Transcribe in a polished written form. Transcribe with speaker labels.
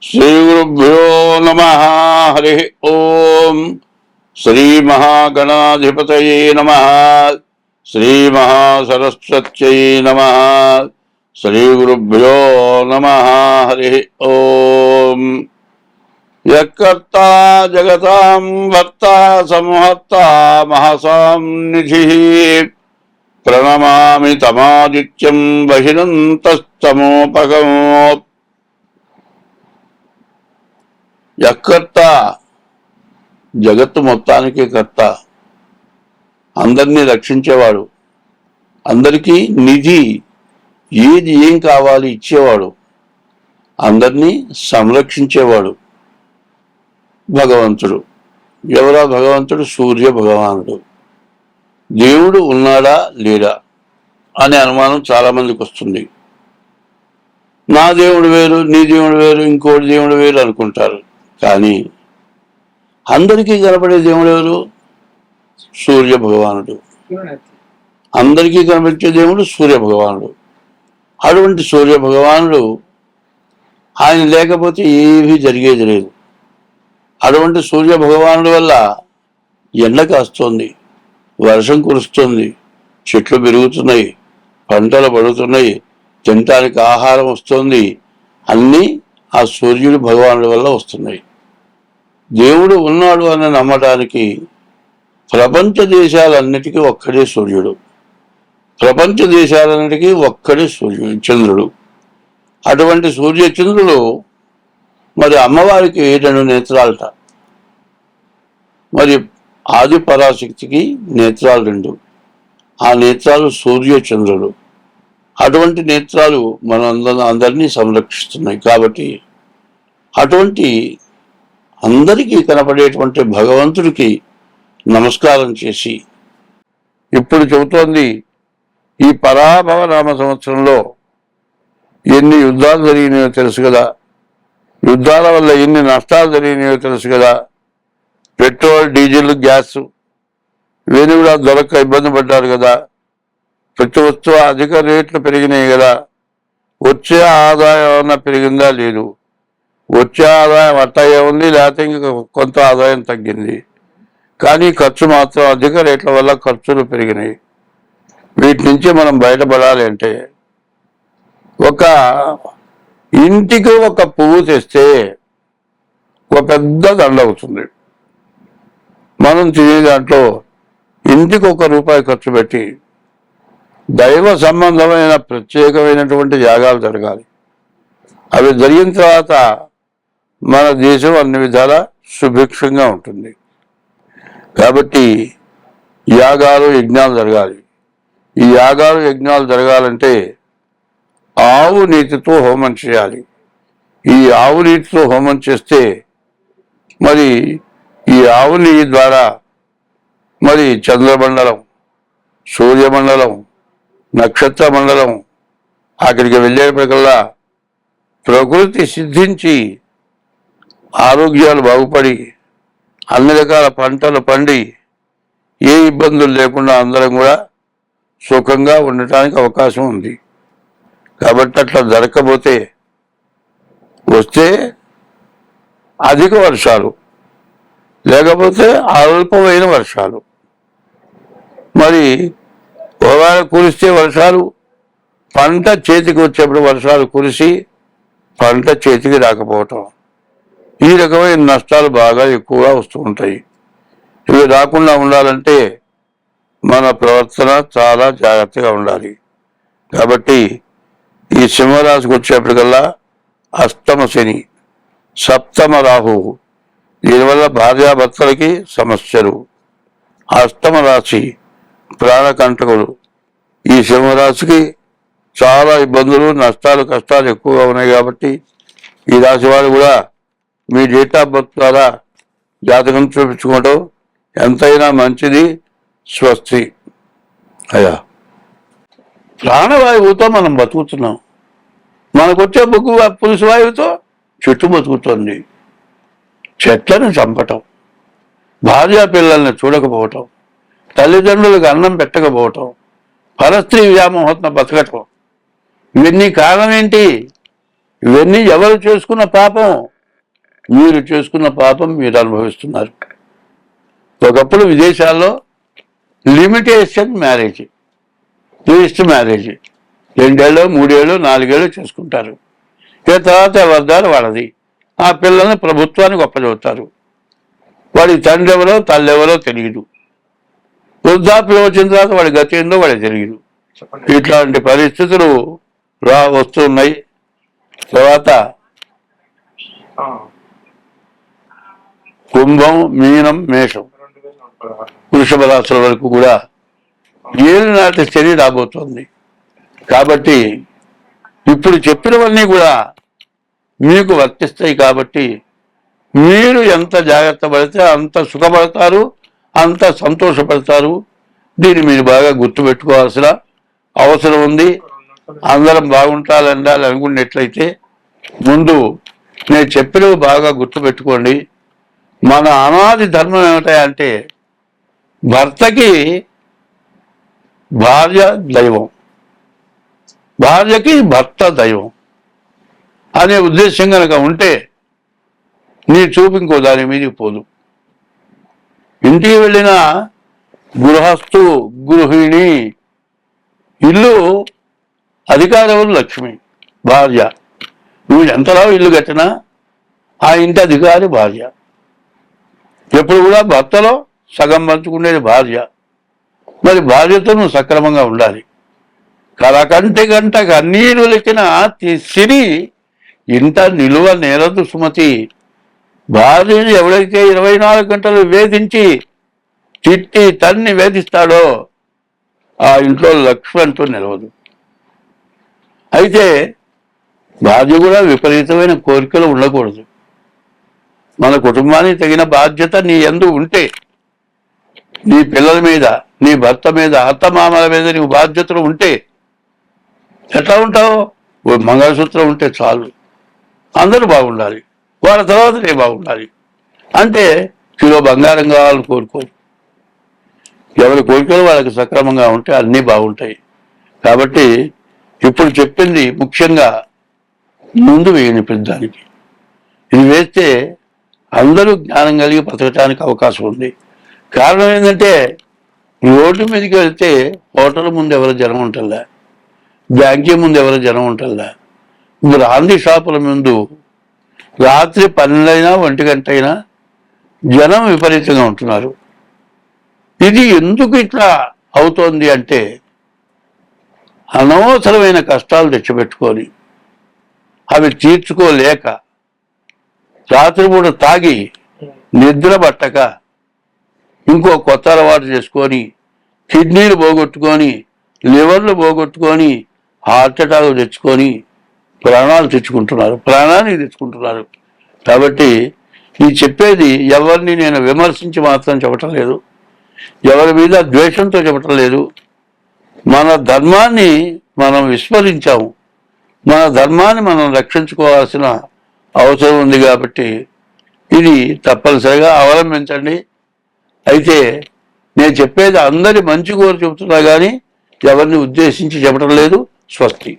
Speaker 1: श्रीगुरुभ्यो नमः। हरि ओम। श्री महागणाधिपतये नमः। श्री महासरस्वत्यै नमः। श्रीगुरुभ्यो नमः। हरि ओम। यत्कर्ता जगतां भर्ता संहर्ता महसां निधिः प्रणमामि तमादित्यं बहिरन्तस्तमोपगमोत्। యక్కర్త జగత్తు మొత్తానికి కర్త, అందరినీ రక్షించేవాడు, అందరికీ నిధి, ఏది ఏం కావాలి ఇచ్చేవాడు, అందరినీ సంరక్షించేవాడు భగవంతుడు. ఎవరా భగవంతుడు? సూర్య భగవానుడు. దేవుడు ఉన్నాడా లేడా అనే అనుమానం చాలా మందికి వస్తుంది. నా దేవుడు వేరు, నీ దేవుడు వేరు, ఇంకోటి దేవుడు వేరు అనుకుంటారు. కానీ అందరికీ కనపడే దేవుడు ఎవరు? సూర్య భగవానుడు. అందరికీ కనిపించే దేవుడు సూర్య భగవానుడు. అటువంటి సూర్య భగవానుడు ఆయన లేకపోతే ఏమీ జరిగేది లేదు. అటువంటి సూర్య భగవానుడి వల్ల ఎండ కాస్తుంది, వర్షం కురుస్తుంది, చెట్లు పెరుగుతున్నాయి, పంటలు పడుతున్నాయి, తినటానికి ఆహారం వస్తుంది. అన్నీ ఆ సూర్యుడు భగవానుడి వల్ల వస్తున్నాయి. దేవుడు ఉన్నాడు అని నమ్మటానికి ప్రపంచ దేశాలన్నిటికీ ఒక్కడే సూర్యుడు. ప్రపంచ దేశాలన్నిటికీ ఒక్కడే చంద్రుడు. అటువంటి సూర్య చంద్రుడు మరి అమ్మవారికి 2 నేత్రాలట. మరి ఆది పరాశక్తికి నేత్రాలు 2. ఆ నేత్రాలు సూర్య చంద్రుడు. అటువంటి నేత్రాలు మన అందరినీ సంరక్షిస్తున్నాయి. కాబట్టి అటువంటి అందరికీ కనపడేటువంటి భగవంతుడికి నమస్కారం చేసి ఇప్పుడు చెబుతోంది, ఈ పరాభవ నామ సంవత్సరంలో ఎన్ని యుద్ధాలు జరిగినాయో తెలుసు కదా, యుద్ధాల వల్ల ఎన్ని నష్టాలు జరిగినాయో తెలుసు కదా. పెట్రోల్, డీజిల్, గ్యాస్ ఇవన్నీ కూడా దొరక్క ఇబ్బంది పడ్డారు కదా. ప్రతి వస్తువు అధిక రేట్లు పెరిగినాయి కదా. వచ్చే ఆదాయం ఏమన్నా పెరిగిందా? లేదు. వచ్చే ఆదాయం అట్టగే ఉంది, లేకపోతే ఇంకా కొంత ఆదాయం తగ్గింది. కానీ ఖర్చు మాత్రం అధిక రేట్ల వల్ల ఖర్చులు పెరిగినాయి. వీటి నుంచి మనం బయటపడాలి అంటే ఒక ఇంటికి ఒక పువ్వు తెస్తే ఒక పెద్ద దండ అవుతుంది. మనం తినే దాంట్లో ఇంటికి ₹1 ఖర్చు పెట్టి దైవ సంబంధమైన ప్రత్యేకమైనటువంటి యాగాలు జరగాలి. అవి జరిగిన తర్వాత మన దేశం అన్ని విధాల సుభిక్షంగా ఉంటుంది. కాబట్టి యాగాలు, యజ్ఞాలు జరగాలి. ఈ యాగాలు, యజ్ఞాలు జరగాలంటే ఆవు నీతితో హోమం చేయాలి. ఈ ఆవు నీతితో హోమం చేస్తే మరి ఈ ఆవు నీతి ద్వారా మరి చంద్రమండలం, సూర్యమండలం, నక్షత్ర మండలం అక్కడికి వెళ్ళేప్పటికల్లా ప్రకృతి సిద్ధించి ఆరోగ్యాలు బాగుపడి అన్ని రకాల పంటలు పండి ఏ ఇబ్బందులు లేకుండా అందరం కూడా సుఖంగా ఉండటానికి అవకాశం ఉంది. కాబట్టి అట్లా జరగకపోతే వస్తే అధిక వర్షాలు, లేకపోతే అల్పమైన వర్షాలు. మరి ఒకవేళ కురిస్తే వర్షాలు, పంట చేతికి వచ్చేప్పుడు వర్షాలు కురిసి పంట చేతికి రాకపోవటం, ఈ రకమైన నష్టాలు బాగా ఎక్కువగా వస్తూ ఉంటాయి. ఇవి రాకుండా ఉండాలంటే మన ప్రవర్తన చాలా జాగ్రత్తగా ఉండాలి. కాబట్టి ఈ సింహరాశికి వచ్చేప్పటికల్లా అష్టమ శని, సప్తమ రాహువు, దీనివల్ల భార్యాభర్తలకి సమస్యలు. అష్టమ రాశి ప్రాణకంటకులు. ఈ సింహరాశికి చాలా ఇబ్బందులు, నష్టాలు, కష్టాలు ఎక్కువగా ఉన్నాయి. కాబట్టి ఈ రాశి వారు కూడా మీ డేట్ ఆఫ్ బర్త్ ద్వారా జాతకం చూపించుకోవడం ఎంతైనా మంచిది. స్వస్తి. అయ్యా, ప్రాణవాయువుతో మనం బతుకుతున్నాం. మనకొచ్చే బొగ్గు పులుసు వాయువుతో చెట్టు బతుకుతుంది. చెట్లను చంపటం, భార్య పిల్లల్ని చూడకపోవటం, తల్లిదండ్రులకు అన్నం పెట్టకపోవటం, పరస్త్రీ వ్యామోహత్న బతకటం, ఇవన్నీ కారణం ఏంటి? ఇవన్నీ ఎవరు చేసుకున్న పాపం? మీరు చేసుకున్న పాపం మీరు అనుభవిస్తున్నారు. ఒకప్పుడు విదేశాల్లో లిమిటేషన్ మ్యారేజ్, రిజిస్టర్ మ్యారేజ్ 2 ఏళ్ళు 3 ఏళ్ళు 4 ఏళ్ళు చేసుకుంటారు. ఇక తర్వాత ఎవరిదారు వాళ్ళది. ఆ పిల్లల్ని ప్రభుత్వానికి ఒప్పచెబుతారు. వాడి తండ్రి ఎవరో తల్లి ఎవరో తెలియదు. వృద్ధాప్యం వచ్చిన తర్వాత వాడి గతి ఏందో వాడికి తెలియదు. ఇట్లాంటి పరిస్థితులు వస్తున్నాయి. తర్వాత కుంభం, మీనం, మేషం, వృషభ రాశుల వరకు కూడా ఏలినాటి శని రాబోతోంది. కాబట్టి ఇప్పుడు చెప్పినవన్నీ కూడా మీకు వర్తిస్తాయి. కాబట్టి మీరు ఎంత జాగ్రత్త పడితే అంత సుఖపడతారు, అంత సంతోషపడతారు. దీన్ని మీరు బాగా గుర్తుపెట్టుకోవాల్సిన అవసరం ఉంది. అందరం బాగుంటాలని అనుకున్నట్లయితే ముందు నేను చెప్పినవి బాగా గుర్తుపెట్టుకోండి. మన అనాది ధర్మం ఏమిటంటే భర్తకి భార్య దైవం, భార్యకి భర్త దైవం అనే ఉద్దేశం కనుక ఉంటే నీ చూపు ఇంకో దాని మీదకి పోదు. ఇంటికి వెళ్ళిన గృహస్థు గృహిణి, ఇల్లు అధికారం లక్ష్మి భార్య. నువ్వు ఎంతలా ఇల్లు కట్టినా ఆ ఇంటి అధికారి భార్య. ఎప్పుడు కూడా భర్తలో సగం పంచుకునేది భార్య. మరి భార్యతో నువ్వు సక్రమంగా ఉండాలి. కలకంటి గంట కన్నీరు లెక్కిన సిరి ఇంట నిలువ నేరదు సుమతి. భార్యని ఎవడైతే 24 గంటలు వేధించి తిట్టి తన్ని వేధిస్తాడో ఆ ఇంట్లో లక్ష్మి అంటూ నిలవదు. అయితే భార్య కూడా విపరీతమైన కోరికలు ఉండకూడదు. మన కుటుంబానికి తగిన బాధ్యత నీ యందు ఉంటే, నీ పిల్లల మీద, నీ భర్త మీద, అత్తమామల మీద నీకు బాధ్యతలు ఉంటే ఎట్లా ఉంటావు? మంగళసూత్రం ఉంటే చాలు, అందరూ బాగుండాలి, వాళ్ళ తర్వాత నేను బాగుండాలి అంటే కిలో బంగారం కావాలని కోరుకోరు. ఎవరి కోరికలు వాళ్ళకి సక్రమంగా ఉంటే అన్నీ బాగుంటాయి. కాబట్టి ఇప్పుడు చెప్పింది ముఖ్యంగా ముందు వేయని పెద్దానికి. ఇది వేస్తే అందరూ జ్ఞానం కలిగి బతకటానికి అవకాశం ఉంది. కారణం ఏంటంటే రోడ్డు మీదకి వెళ్తే హోటల్ ముందు ఎవరు జనం ఉంటుందా, బ్యాంకీ ముందు ఎవరు జనం ఉంటుందా, బ్రాందీ షాపుల ముందు రాత్రి 12 అయినా 1 గంట అయినా జనం విపరీతంగా ఉంటున్నారు. ఇది ఎందుకు ఇట్లా అవుతోంది అంటే అనవసరమైన కష్టాలు తెచ్చిపెట్టుకొని అవి తీర్చుకోలేక రాత్రిపూట తాగి నిద్ర పట్టక ఇంకో కొత్త అలవాటు చేసుకొని కిడ్నీలు పోగొట్టుకొని లివర్లు పోగొట్టుకొని హార్ట్ అటాక్ తెచ్చుకొని ప్రాణాలు తెచ్చుకుంటున్నారు, ప్రాణానికి తెచ్చుకుంటున్నారు. కాబట్టి ఈ చెప్పేది ఎవరిని నేను విమర్శించి మాత్రం చెప్పటం లేదు, ఎవరి మీద ద్వేషంతో చెప్పటం లేదు. మన ధర్మాన్ని మనం విస్మరించాము, మన ధర్మాన్ని మనం రక్షించుకోవాల్సిన అవసరం ఉంది. కాబట్టి ఇది తప్పనిసరిగా అవలంబించండి. అయితే నేను చెప్పేది అందరి మంచి కోరి చెబుతున్నా కానీ ఎవరిని ఉద్దేశించి చెప్పడం లేదు. స్వస్తి.